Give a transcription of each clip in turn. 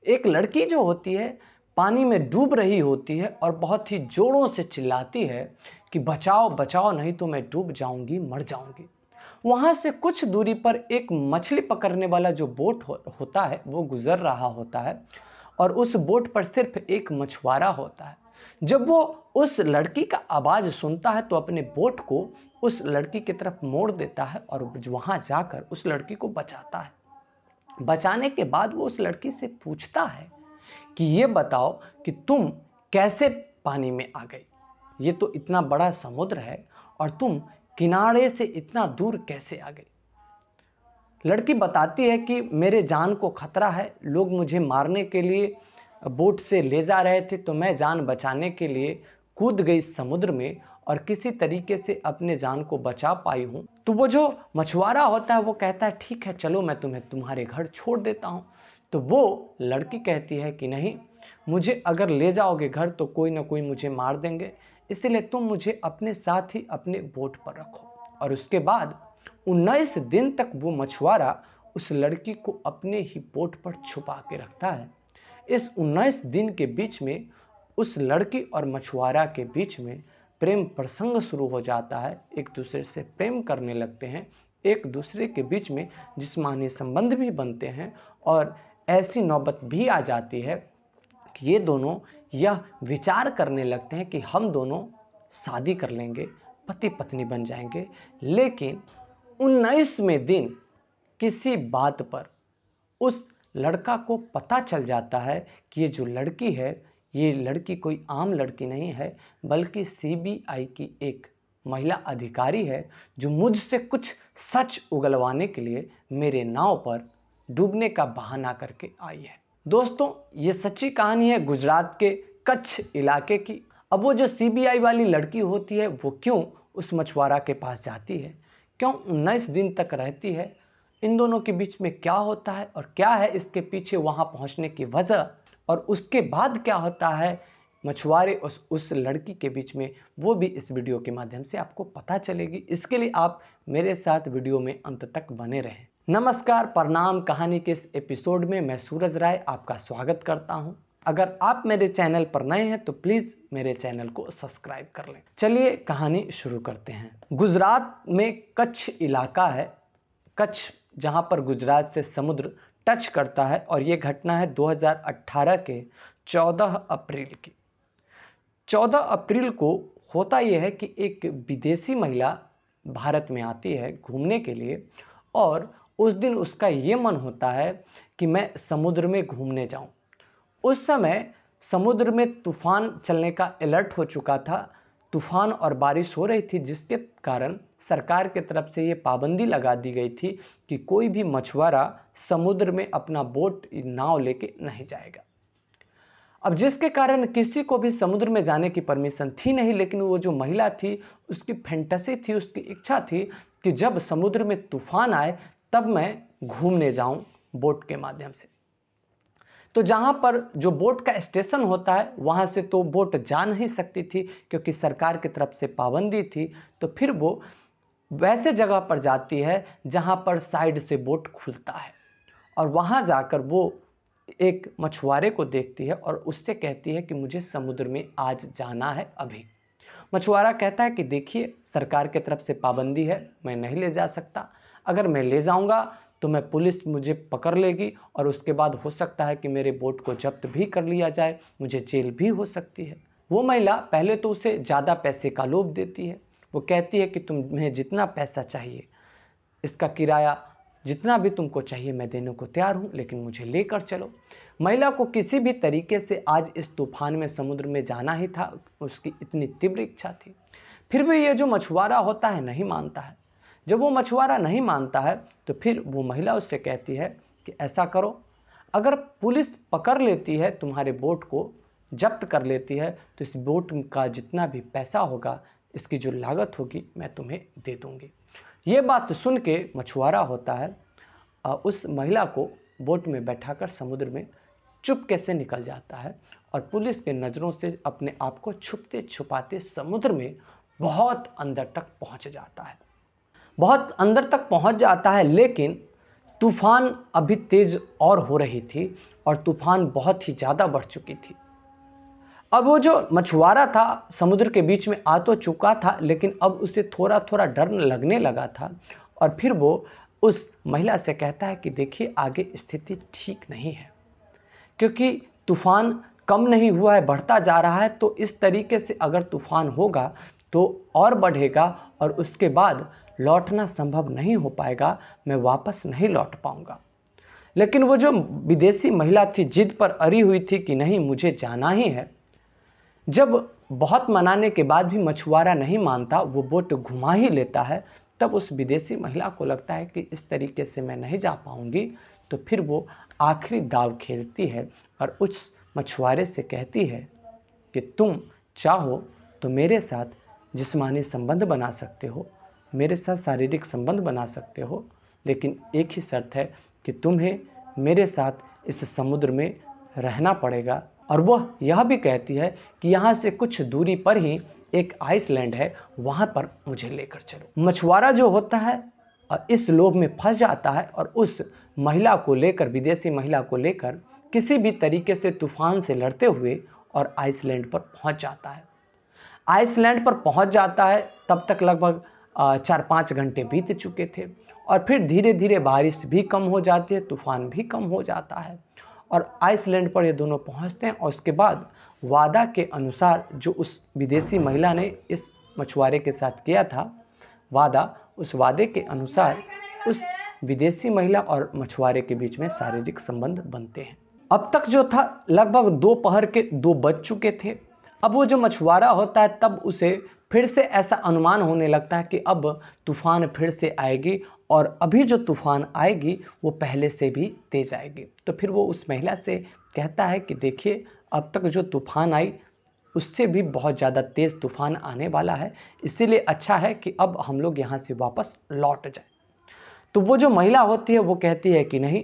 एक लड़की जो होती है पानी में डूब रही होती है और बहुत ही जोरों से चिल्लाती है कि बचाओ बचाओ, नहीं तो मैं डूब जाऊंगी, मर जाऊंगी। वहाँ से कुछ दूरी पर एक मछली पकड़ने वाला जो बोट होता है वो गुजर रहा होता है और उस बोट पर सिर्फ एक मछुआरा होता है। जब वो उस लड़की का आवाज़ सुनता है तो अपने बोट को उस लड़की की तरफ मोड़ देता है और वहाँ जाकर उस लड़की को बचाता है। बचाने के बाद वो उस लड़की से पूछता है कि ये बताओ कि तुम कैसे पानी में आ गई। ये तो इतना बड़ा समुद्र है और तुम किनारे से इतना दूर कैसे आ गई। लड़की बताती है कि मेरे जान को खतरा है, लोग मुझे मारने के लिए बोट से ले जा रहे थे, तो मैं जान बचाने के लिए कूद गई समुद्र में और किसी तरीके से अपने जान को बचा पाई हूँ। तो वो जो मछुआरा होता है वो कहता है ठीक है, चलो मैं तुम्हें तुम्हारे घर छोड़ देता हूँ। तो वो लड़की कहती है कि नहीं, मुझे अगर ले जाओगे घर तो कोई ना कोई मुझे मार देंगे, इसलिए तुम मुझे अपने साथ ही अपने बोट पर रखो। और उसके बाद 19 दिन तक वो मछुआरा उस लड़की को अपने ही बोट पर छुपा के रखता है। इस 19 दिन के बीच में उस लड़की और मछुआरा के बीच में प्रेम प्रसंग शुरू हो जाता है। एक दूसरे से प्रेम करने लगते हैं, एक दूसरे के बीच में जिस्मानी संबंध भी बनते हैं और ऐसी नौबत भी आ जाती है कि ये दोनों यह विचार करने लगते हैं कि हम दोनों शादी कर लेंगे, पति पत्नी बन जाएंगे। लेकिन 19वें दिन किसी बात पर उस लड़का को पता चल जाता है कि ये जो लड़की है, ये लड़की कोई आम लड़की नहीं है, बल्कि सीबीआई की एक महिला अधिकारी है जो मुझसे कुछ सच उगलवाने के लिए मेरे नाव पर डूबने का बहाना करके आई है। दोस्तों, ये सच्ची कहानी है गुजरात के कच्छ इलाके की। अब वो जो सीबीआई वाली लड़की होती है वो क्यों उस मछुआरा के पास जाती है, क्यों 19 दिन तक रहती है, इन दोनों के बीच में क्या होता है और क्या है इसके पीछे वहाँ पहुँचने की वजह, और उसके बाद क्या होता है मछुआरे उस लड़की के बीच में, वो भी इस वीडियो के माध्यम से आपको पता चलेगी। इसके लिए आप मेरे साथ वीडियो में अंत तक बने रहें। नमस्कार, प्रणाम। कहानी के इस एपिसोड में मैं सूरज राय आपका स्वागत करता हूं। अगर आप मेरे चैनल पर नए हैं तो प्लीज़ मेरे चैनल को सब्सक्राइब कर लें। चलिए कहानी शुरू करते हैं। गुजरात में कच्छ इलाका है, कच्छ जहां पर गुजरात से समुद्र टच करता है, और ये घटना है 2018 के 14 अप्रैल की। 14 अप्रैल को होता यह है कि एक विदेशी महिला भारत में आती है घूमने के लिए, और उस दिन उसका ये मन होता है कि मैं समुद्र में घूमने जाऊं। उस समय समुद्र में तूफान चलने का अलर्ट हो चुका था, तूफान और बारिश हो रही थी, जिसके कारण सरकार की तरफ से ये पाबंदी लगा दी गई थी कि कोई भी मछुआरा समुद्र में अपना बोट नाव लेके नहीं जाएगा। अब जिसके कारण किसी को भी समुद्र में जाने की परमिशन थी नहीं, लेकिन वो जो महिला थी उसकी फैंटेसी थी, उसकी इच्छा थी कि जब समुद्र में तूफान आए तब मैं घूमने जाऊं बोट के माध्यम से। तो जहां पर जो बोट का स्टेशन होता है वहां से तो बोट जा नहीं सकती थी क्योंकि सरकार की तरफ से पाबंदी थी। तो फिर वो वैसे जगह पर जाती है जहां पर साइड से बोट खुलता है, और वहां जाकर वो एक मछुआरे को देखती है और उससे कहती है कि मुझे समुद्र में आज जाना है अभी। मछुआरा कहता है कि देखिए, सरकार की तरफ से पाबंदी है, मैं नहीं ले जा सकता। अगर मैं ले जाऊंगा तो मैं पुलिस मुझे पकड़ लेगी और उसके बाद हो सकता है कि मेरे बोट को जब्त भी कर लिया जाए, मुझे जेल भी हो सकती है। वो महिला पहले तो उसे ज़्यादा पैसे का लोभ देती है। वो कहती है कि तुम्हें जितना पैसा चाहिए, इसका किराया जितना भी तुमको चाहिए मैं देने को तैयार हूँ, लेकिन मुझे लेकर चलो। महिला को किसी भी तरीके से आज इस तूफान में समुद्र में जाना ही था, उसकी इतनी तीव्र इच्छा थी। फिर भी ये जो मछुआरा होता है नहीं मानता है। जब वो मछुआरा नहीं मानता है तो फिर वो महिला उससे कहती है कि ऐसा करो, अगर पुलिस पकड़ लेती है तुम्हारे बोट को, जब्त कर लेती है, तो इस बोट का जितना भी पैसा होगा, इसकी जो लागत होगी मैं तुम्हें दे दूँगी। ये बात सुन के मछुआरा होता है उस महिला को बोट में बैठाकर समुद्र में चुपके से निकल जाता है और पुलिस के नज़रों से अपने आप को छुपते छुपाते समुद्र में बहुत अंदर तक पहुंच जाता है। बहुत अंदर तक पहुंच जाता है, लेकिन तूफान अभी तेज और हो रही थी और तूफान बहुत ही ज़्यादा बढ़ चुकी थी। अब वो जो मछुआरा था समुद्र के बीच में आ तो चुका था, लेकिन अब उसे थोड़ा थोड़ा डर लगने लगा था। और फिर वो उस महिला से कहता है कि देखिए आगे स्थिति ठीक नहीं है, क्योंकि तूफान कम नहीं हुआ है, बढ़ता जा रहा है। तो इस तरीके से अगर तूफान होगा तो और बढ़ेगा और उसके बाद लौटना संभव नहीं हो पाएगा, मैं वापस नहीं लौट पाऊंगा। लेकिन वो जो विदेशी महिला थी जिद पर अड़ी हुई थी कि नहीं, मुझे जाना ही है। जब बहुत मनाने के बाद भी मछुआरा नहीं मानता, वो बोट घुमा ही लेता है, तब उस विदेशी महिला को लगता है कि इस तरीके से मैं नहीं जा पाऊंगी। तो फिर वो आखिरी दाव खेलती है और उस मछुआरे से कहती है कि तुम चाहो तो मेरे साथ जिस्मानी संबंध बना सकते हो, मेरे साथ शारीरिक संबंध बना सकते हो, लेकिन एक ही शर्त है कि तुम्हें मेरे साथ इस समुद्र में रहना पड़ेगा। और वह यह भी कहती है कि यहाँ से कुछ दूरी पर ही एक आइसलैंड है, वहाँ पर मुझे लेकर चलो। मछुआरा जो होता है इस लोभ में फंस जाता है और उस महिला को लेकर, विदेशी महिला को लेकर किसी भी तरीके से तूफान से लड़ते हुए और आइसलैंड पर पहुँच जाता है। आइसलैंड पर पहुँच जाता है, तब तक लगभग 4-5 घंटे बीत चुके थे और फिर धीरे धीरे बारिश भी कम हो जाती है, तूफान भी कम हो जाता है और आइसलैंड पर ये दोनों पहुंचते हैं। और उसके बाद वादा के अनुसार जो उस विदेशी महिला ने इस मछुआरे के साथ किया था वादा, उस वादे के अनुसार उस विदेशी महिला और मछुआरे के बीच में शारीरिक संबंध बनते हैं। अब तक जो था लगभग दोपहर के 2 बज चुके थे। अब वो जो मछुआरा होता है तब उसे फिर से ऐसा अनुमान होने लगता है कि अब तूफान फिर से आएगी और अभी जो तूफान आएगी वो पहले से भी तेज आएगी। तो फिर वो उस महिला से कहता है कि देखिए अब तक जो तूफान आई उससे भी बहुत ज़्यादा तेज़ तूफान आने वाला है, इसीलिए अच्छा है कि अब हम लोग यहाँ से वापस लौट जाए। तो वो जो महिला होती है वो कहती है कि नहीं,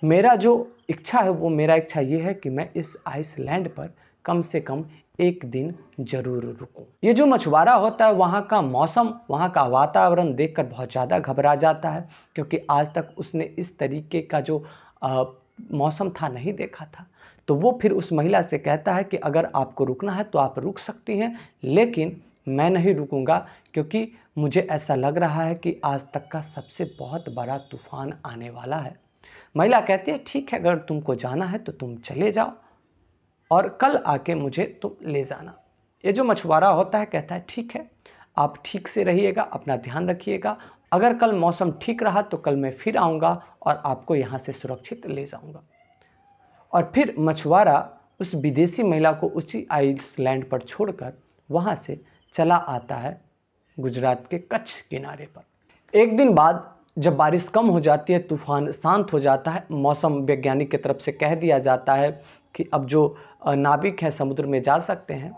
मेरा जो इच्छा है वो मेरा इच्छा ये है कि मैं इस आइसलैंड पर कम से कम एक दिन जरूर रुकूं। ये जो मछुआरा होता है वहाँ का मौसम, वहाँ का वातावरण देखकर बहुत ज़्यादा घबरा जाता है, क्योंकि आज तक उसने इस तरीके का जो मौसम था नहीं देखा था। तो वो फिर उस महिला से कहता है कि अगर आपको रुकना है तो आप रुक सकती हैं, लेकिन मैं नहीं रुकूंगा, क्योंकि मुझे ऐसा लग रहा है कि आज तक का सबसे बहुत बड़ा तूफान आने वाला है। महिला कहती है ठीक है, अगर तुमको जाना है तो तुम चले जाओ और कल आके मुझे तुम ले जाना। ये जो मछुआरा होता है कहता है ठीक है, आप ठीक से रहिएगा, अपना ध्यान रखिएगा, अगर कल मौसम ठीक रहा तो कल मैं फिर आऊँगा और आपको यहाँ से सुरक्षित ले जाऊँगा। और फिर मछुआरा उस विदेशी महिला को उसी आइसलैंड पर छोड़कर वहाँ से चला आता है गुजरात के कच्छ किनारे पर। एक दिन बाद जब बारिश कम हो जाती है, तूफान शांत हो जाता है, मौसम वैज्ञानिक की तरफ से कह दिया जाता है कि अब जो नाविक हैं समुद्र में जा सकते हैं,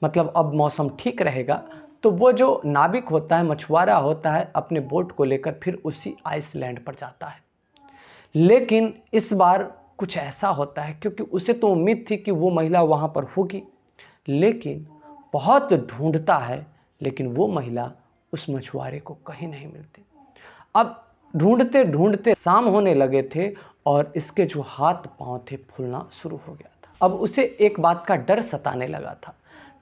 मतलब अब मौसम ठीक रहेगा। तो वो जो नाविक होता है, मछुआरा होता है, अपने बोट को लेकर फिर उसी आइसलैंड पर जाता है। लेकिन इस बार कुछ ऐसा होता है, क्योंकि उसे तो उम्मीद थी कि वो महिला वहाँ पर होगी, लेकिन बहुत ढूंढता है, लेकिन वो महिला उस मछुआरे को कहीं नहीं मिलती। अब ढूंढते ढूंढते शाम होने लगे थे और इसके जो हाथ पांव थे फूलना शुरू हो गया था। अब उसे एक बात का डर सताने लगा था।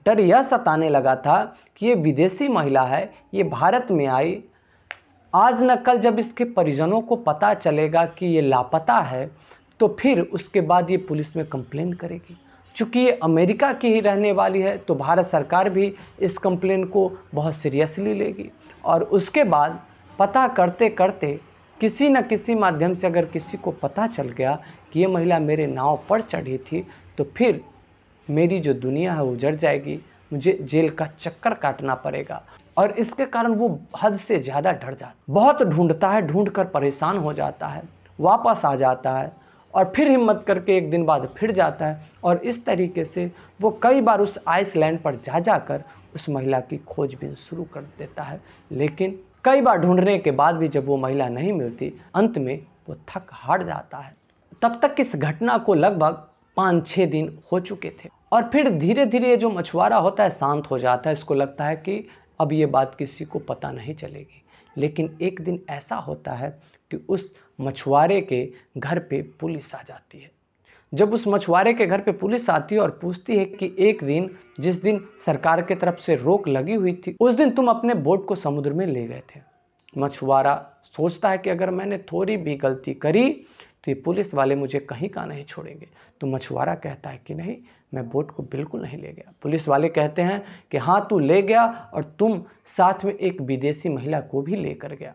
डर यह सताने लगा था कि ये विदेशी महिला है, ये भारत में आई, आज न कल जब इसके परिजनों को पता चलेगा कि ये लापता है तो फिर उसके बाद ये पुलिस में कंप्लेन करेगी। चूँकि ये अमेरिका की ही रहने वाली है तो भारत सरकार भी इस कंप्लेन को बहुत सीरियसली लेगी और उसके बाद पता करते करते किसी न किसी माध्यम से अगर किसी को पता चल गया कि ये महिला मेरे नाव पर चढ़ी थी तो फिर मेरी जो दुनिया है वो उजड़ जाएगी, मुझे जेल का चक्कर काटना पड़ेगा। और इसके कारण वो हद से ज़्यादा डर जाता, बहुत ढूंढता है, ढूंढकर परेशान हो जाता है, वापस आ जाता है और फिर हिम्मत करके एक दिन बाद फिर जाता है। और इस तरीके से वो कई बार उस आइसलैंड पर जा जाकर उस महिला की खोजबीन शुरू कर देता है, लेकिन कई बार ढूंढने के बाद भी जब वो महिला नहीं मिलती, अंत में वो थक हार जाता है। तब तक इस घटना को लगभग 5-6 दिन हो चुके थे और फिर धीरे धीरे जो मछुआरा होता है शांत हो जाता है। इसको लगता है कि अब ये बात किसी को पता नहीं चलेगी। लेकिन एक दिन ऐसा होता है कि उस मछुआरे के घर पे पुलिस आ जाती है। जब उस मछुआरे के घर पे पुलिस आती है और पूछती है कि एक दिन, जिस दिन सरकार की तरफ से रोक लगी हुई थी, उस दिन तुम अपने बोट को समुद्र में ले गए थे। मछुआरा सोचता है कि अगर मैंने थोड़ी भी गलती करी तो ये पुलिस वाले मुझे कहीं का नहीं छोड़ेंगे। तो मछुआरा कहता है कि नहीं, मैं बोट को बिल्कुल नहीं ले गया। पुलिस वाले कहते हैं कि हाँ, तू ले गया और तुम साथ में एक विदेशी महिला को भी लेकर गया।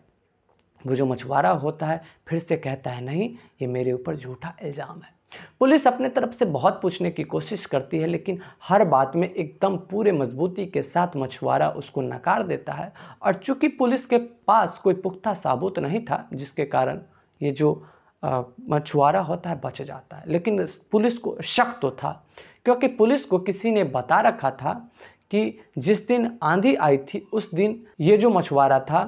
वो जो मछुआरा होता है फिर से कहता है नहीं, ये मेरे ऊपर झूठा इल्ज़ाम है। पुलिस अपने तरफ से बहुत पूछने की कोशिश करती है, लेकिन हर बात में एकदम पूरे मजबूती के साथ मछुआरा उसको नकार देता है। और चूंकि पुलिस के पास कोई पुख्ता सबूत नहीं था, जिसके कारण ये जो मछुआरा होता है बच जाता है। लेकिन पुलिस को शक तो था, क्योंकि पुलिस को किसी ने बता रखा था कि जिस दिन आंधी आई थी उस दिन ये जो मछुआरा था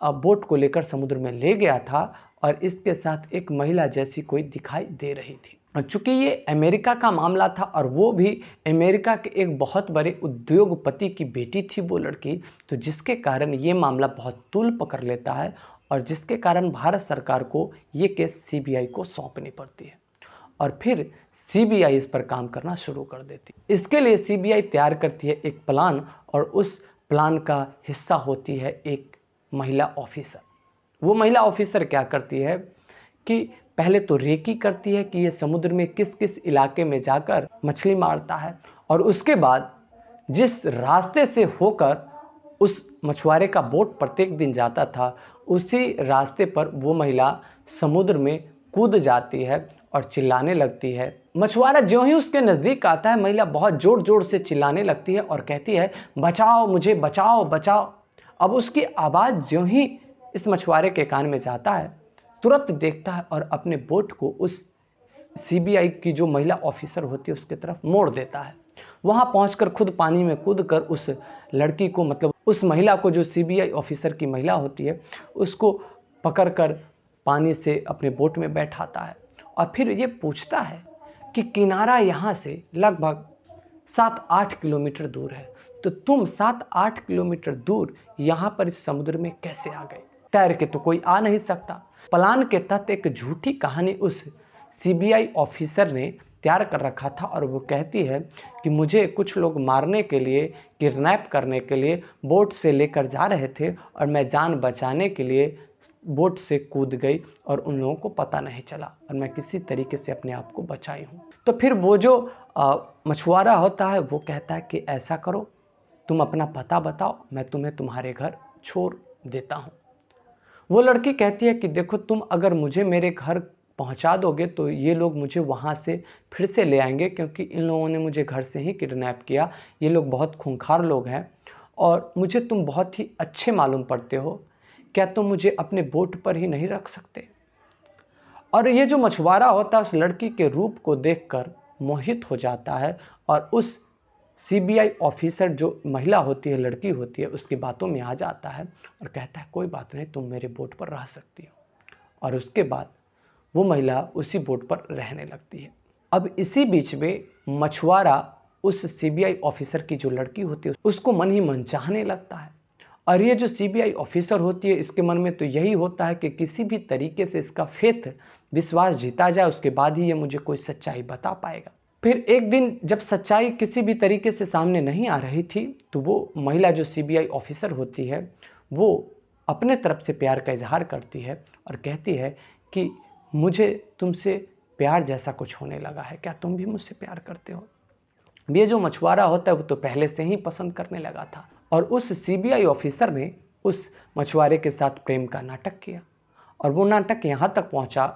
बोट को लेकर समुद्र में ले गया था और इसके साथ एक महिला जैसी कोई दिखाई दे रही थी। चूंकि ये अमेरिका का मामला था और वो भी अमेरिका के एक बहुत बड़े उद्योगपति की बेटी थी वो लड़की, तो जिसके कारण ये मामला बहुत तूल पकड़ लेता है और जिसके कारण भारत सरकार को ये केस सीबीआई को सौंपनी पड़ती है और फिर सीबीआई इस पर काम करना शुरू कर देती है। इसके लिए सीबीआई तैयार करती है एक प्लान और उस प्लान का हिस्सा होती है एक महिला ऑफिसर। वो महिला ऑफिसर क्या करती है कि पहले तो रेकी करती है कि ये समुद्र में किस किस इलाके में जाकर मछली मारता है, और उसके बाद जिस रास्ते से होकर उस मछुआरे का बोट प्रत्येक दिन जाता था, उसी रास्ते पर वो महिला समुद्र में कूद जाती है और चिल्लाने लगती है। मछुआरा ज्यों ही उसके नज़दीक आता है, महिला बहुत ज़ोर ज़ोर से चिल्लाने लगती है और कहती है बचाओ मुझे, बचाओ बचाओ। अब उसकी आवाज़ ज्यों ही इस मछुआरे के कान में जाता है, तुरंत देखता है और अपने बोट को उस सीबीआई की जो महिला ऑफिसर होती है उसके तरफ मोड़ देता है। वहाँ पहुंचकर खुद पानी में कूदकर उस लड़की को, मतलब उस महिला को, जो सीबीआई ऑफिसर की महिला होती है, उसको पकड़कर पानी से अपने बोट में बैठाता है और फिर ये पूछता है कि किनारा यहाँ से लगभग 7-8 किलोमीटर दूर है, तो तुम 7-8 किलोमीटर दूर यहाँ पर इस समुद्र में कैसे आ गए? तैर के तो कोई आ नहीं सकता। प्लान के तहत एक झूठी कहानी उस सीबीआई ऑफिसर ने तैयार कर रखा था और वो कहती है कि मुझे कुछ लोग मारने के लिए, किडनैप करने के लिए बोट से लेकर जा रहे थे और मैं जान बचाने के लिए बोट से कूद गई और उन लोगों को पता नहीं चला और मैं किसी तरीके से अपने आप को बचाई हूँ। तो फिर वो जो मछुआरा होता है वो कहता है कि ऐसा करो, तुम अपना पता बताओ, मैं तुम्हें तुम्हारे घर छोड़ देता हूँ। वो लड़की कहती है कि देखो, तुम अगर मुझे मेरे घर पहुँचा दोगे तो ये लोग मुझे वहाँ से फिर से ले आएंगे, क्योंकि इन लोगों ने मुझे घर से ही किडनैप किया। ये लोग बहुत खूंखार लोग हैं और मुझे तुम बहुत ही अच्छे मालूम पड़ते हो, क्या तुम मुझे अपने बोट पर ही नहीं रख सकते? और ये जो मछुआरा होता है उस लड़की के रूप को देखकर मोहित हो जाता है और उस सीबीआई ऑफिसर जो महिला होती है, लड़की होती है, उसकी बातों में आ जाता है और कहता है कोई बात नहीं, तुम मेरे बोट पर रह सकती हो। और उसके बाद वो महिला उसी बोट पर रहने लगती है। अब इसी बीच में मछुआरा उस सीबीआई ऑफिसर की जो लड़की होती है उसको मन ही मन चाहने लगता है। और ये जो सीबीआई ऑफिसर होती है, इसके मन में तो यही होता है कि किसी भी तरीके से इसका फेथ, विश्वास जीता जाए, उसके बाद ही ये मुझे कोई सच्चाई बता पाएगा। फिर एक दिन जब सच्चाई किसी भी तरीके से सामने नहीं आ रही थी, तो वो महिला जो सीबीआई ऑफिसर होती है वो अपने तरफ से प्यार का इजहार करती है और कहती है कि मुझे तुमसे प्यार जैसा कुछ होने लगा है, क्या तुम भी मुझसे प्यार करते हो? ये जो मछुआरा होता है वो तो पहले से ही पसंद करने लगा था और उस सीबीआई ऑफिसर ने उस मछुआरे के साथ प्रेम का नाटक किया और वो नाटक यहाँ तक पहुँचा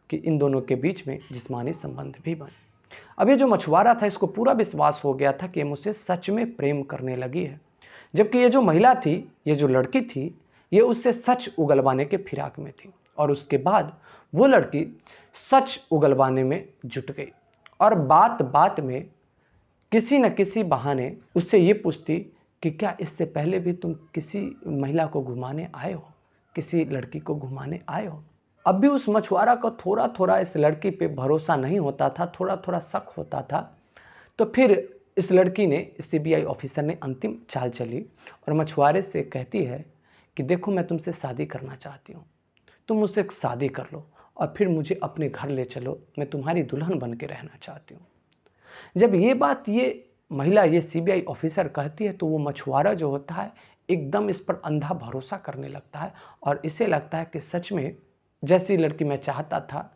कि इन दोनों के बीच में जिस्मानी संबंध भी बने। अब ये जो मछुआरा था, इसको पूरा विश्वास हो गया था कि ये मुझसे सच में प्रेम करने लगी है, जबकि ये जो महिला थी, ये जो लड़की थी, ये उससे सच उगलवाने के फिराक में थी। और उसके बाद वो लड़की सच उगलवाने में जुट गई और बात बात में किसी न किसी बहाने उससे ये पूछती कि क्या इससे पहले भी तुम किसी महिला को घुमाने आए हो, किसी लड़की को घुमाने आए हो? अब भी उस मछुआरा को थोड़ा थोड़ा इस लड़की पे भरोसा नहीं होता था, थोड़ा थोड़ा शक होता था। तो फिर इस लड़की ने, सीबीआई ऑफिसर ने अंतिम चाल चली और मछुआरे से कहती है कि देखो, मैं तुमसे शादी करना चाहती हूँ, तुम मुझसे एक शादी कर लो और फिर मुझे अपने घर ले चलो, मैं तुम्हारी दुल्हन बन के रहना चाहती हूँ। जब ये बात ये महिला ये सीबीआई ऑफिसर कहती है तो वो मछुआरा जो होता है एकदम इस पर अंधा भरोसा करने लगता है और इसे लगता है कि सच में जैसी लड़की मैं चाहता था,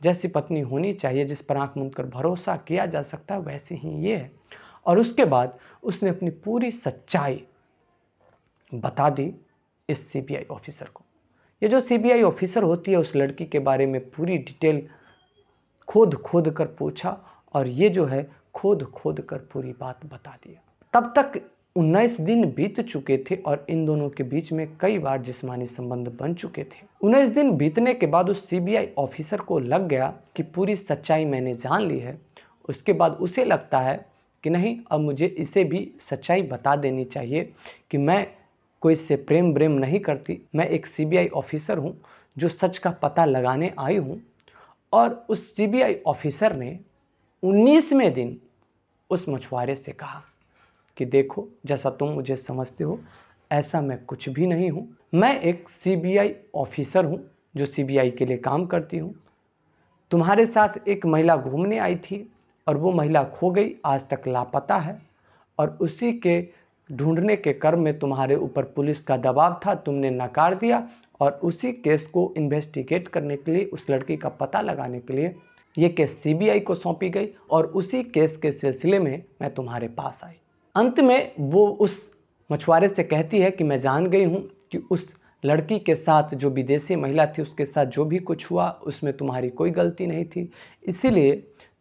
जैसी पत्नी होनी चाहिए, जिस पर आंख मूंद कर भरोसा किया जा सकता है, वैसी ही ये है। और उसके बाद उसने अपनी पूरी सच्चाई बता दी इस सीबीआई ऑफिसर को। ये जो सीबीआई ऑफिसर होती है उस लड़की के बारे में पूरी डिटेल खोद खोद कर पूछा और ये जो है खोद खोद कर पूरी बात बता दिया। तब तक 19 दिन बीत चुके थे और इन दोनों के बीच में कई बार जिस्मानी संबंध बन चुके थे। 19 दिन बीतने के बाद उस सीबीआई ऑफिसर को लग गया कि पूरी सच्चाई मैंने जान ली है। उसके बाद उसे लगता है कि नहीं, अब मुझे इसे भी सच्चाई बता देनी चाहिए कि मैं कोई इससे प्रेम ब्रेम नहीं करती, मैं एक सीबीआई ऑफिसर हूँ जो सच का पता लगाने आई हूँ। और उस सीबीआई ऑफिसर ने 19वें दिन उस मछुआरे से कहा कि देखो, जैसा तुम मुझे समझते हो ऐसा मैं कुछ भी नहीं हूँ। मैं एक सीबीआई ऑफिसर हूँ जो सीबीआई के लिए काम करती हूँ। तुम्हारे साथ एक महिला घूमने आई थी और वो महिला खो गई, आज तक लापता है। और उसी के ढूंढने के क्रम में तुम्हारे ऊपर पुलिस का दबाव था, तुमने नकार दिया और उसी केस को इन्वेस्टिगेट करने के लिए, उस लड़की का पता लगाने के लिए ये केस सीबीआई को सौंपी गई और उसी केस के सिलसिले में मैं तुम्हारे पास आई। अंत में वो उस मछुआरे से कहती है कि मैं जान गई हूँ कि उस लड़की के साथ जो विदेशी महिला थी उसके साथ जो भी कुछ हुआ उसमें तुम्हारी कोई गलती नहीं थी, इसीलिए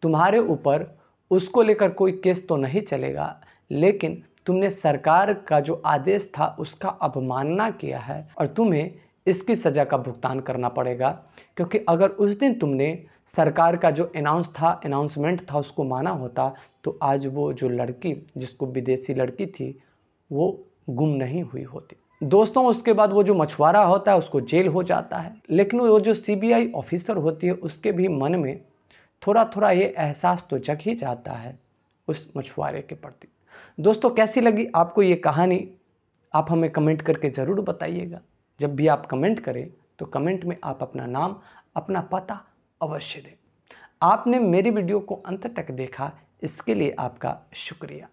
तुम्हारे ऊपर उसको लेकर कोई केस तो नहीं चलेगा, लेकिन तुमने सरकार का जो आदेश था उसका अवमानना किया है और तुम्हें इसकी सज़ा का भुगतान करना पड़ेगा। क्योंकि अगर उस दिन तुमने सरकार का जो अनाउंसमेंट था उसको माना होता तो आज वो जो लड़की, जिसको विदेशी लड़की थी, वो गुम नहीं हुई होती। दोस्तों, उसके बाद वो जो मछुआरा होता है उसको जेल हो जाता है, लेकिन वो जो सीबीआई ऑफिसर होती है उसके भी मन में थोड़ा थोड़ा ये एहसास तो जग ही जाता है उस मछुआरे के प्रति। दोस्तों, कैसी लगी आपको ये कहानी, आप हमें कमेंट करके ज़रूर बताइएगा। जब भी आप कमेंट करें तो कमेंट में आप अपना नाम, अपना पता अवश्य दें। आपने मेरी वीडियो को अंत तक देखा, इसके लिए आपका शुक्रिया।